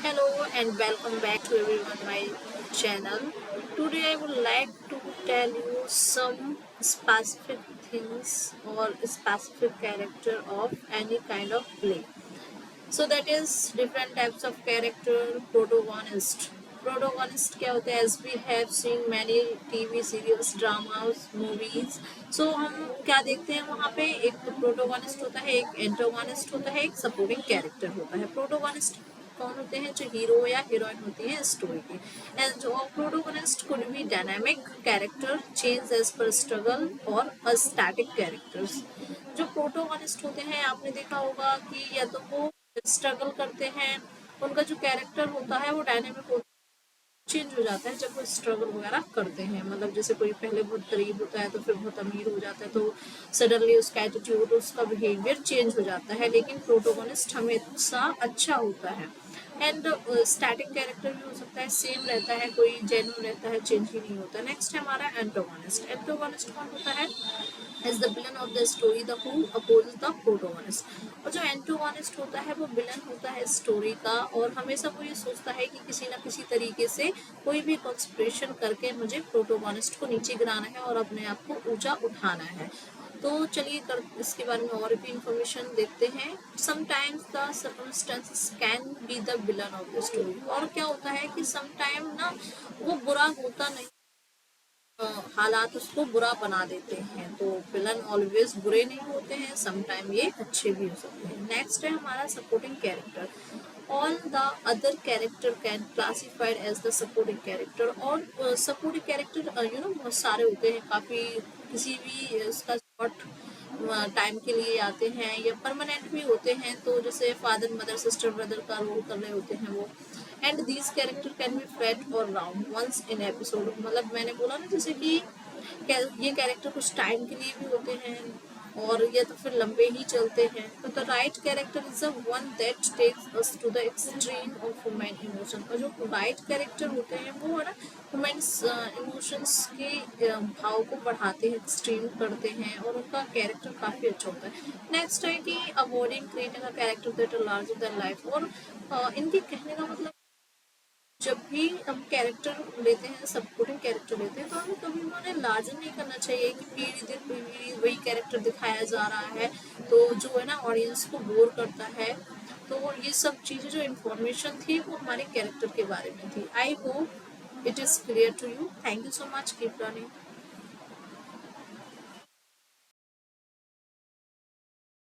Hello and welcome back to everyone my channel. Today I would like to tell you some specific things or specific character of any kind of play. So that is different types of character. Protagonist. Protagonist क्या होता है? As we have seen many TV serials, dramas, movies. So हम क्या देखते हैं वहाँ पे? एक तो प्रोटोगोनिस्ट होता है, एक एंटागोनिस्ट होता है, एक सपोर्टिंग कैरेक्टर होता है। प्रोटोगोनिस्ट कौन होते हैं? जो हीरो या हीरोइन होती है स्टोरी की। एंड जो protagonist could be dynamic character change as per struggle और स्टैटिक कैरेक्टर्स। जो प्रोटोगोनिस्ट होते हैं आपने देखा होगा कि या तो वो स्ट्रगल करते हैं, उनका जो कैरेक्टर होता है वो डायनेमिक होता है, चेंज हो जाता है जब वो स्ट्रगल वगैरह करते हैं। मतलब जैसे कोई पहले बहुत गरीब होता है तो फिर बहुत अमीर हो जाता है, तो सडनली उसका एटीट्यूड, उसका बिहेवियर चेंज हो जाता है। लेकिन प्रोटोगोनिस्ट हमेशा अच्छा होता है। एंड स्टैटिक कैरेक्टर भी हो सकता है, सेम रहता है, कोई जेन्युइन रहता है, चेंज ही नहीं होता। नेक्स्ट है हमारा एंटोगोनिस्ट। एंटोगोनिस्ट कौन होता है? is the villain of the story, the who opposes the protagonist। और जो एंटोगोनिस्ट होता है वो विलन होता है स्टोरी का, और हमेशा वो ये सोचता है कि किसी ना किसी तरीके से कोई भी कॉन्स्पिरेशन करके मुझे प्रोटोगोनिस्ट को नीचे गिराना है और अपने आप को ऊंचा उठाना है। तो चलिए इसके बारे में और भी इंफॉर्मेशन देखते हैं। Sometimes the circumstances can be the villain of the story. और क्या होता है कि समटाइम ना वो बुरा होता नहीं, हालात उसको बुरा बना देते हैं। तो विलन ऑलवेज बुरे नहीं होते हैं, समटाइम ये अच्छे भी हो सकते हैं। नेक्स्ट है हमारा supporting character. All the other character can classified as the supporting character. और सपोर्टिंग कैरेक्टर बहुत सारे होते हैं, काफ़ी किसी भी उसका शॉर्ट टाइम के लिए आते हैं या परमानेंट भी होते हैं। तो जैसे फादर मदर सिस्टर ब्रदर का रोल कर रहे होते हैं वो। And these character can be flat और राउंड वंस इन एपिसोड। मतलब मैंने बोला ना जैसे कि ये कैरेक्टर कुछ टाइम के लिए भी होते हैं और या तो फिर लंबे ही चलते हैं। तो the right character is the one that takes us to the extreme of human emotion. और जो राइट कैरेक्टर होते हैं वो है ना ह्यूमन्स इमोशंस के भाव को बढ़ाते हैं, एक्सट्रीम करते हैं, और उनका कैरेक्टर काफ़ी अच्छा होता है। नेक्स्ट है कि avoiding creating a character that are larger than life. और इनके कहने का मतलब जब भी हम कैरेक्टर लेते हैं, सपोर्टिंग कैरेक्टर लेते हैं, तो हमें कभी भी उन्हें लार्जर नहीं करना चाहिए कि पीढ़ी दर पीढ़ी वही कैरेक्टर दिखाया जा रहा है, तो जो है ना ऑडियंस को बोर करता है। तो ये सब चीज़ें जो इन्फॉर्मेशन थी वो हमारे कैरेक्टर के बारे में थी। I hope it is clear to you. Thank you so much, keep learning.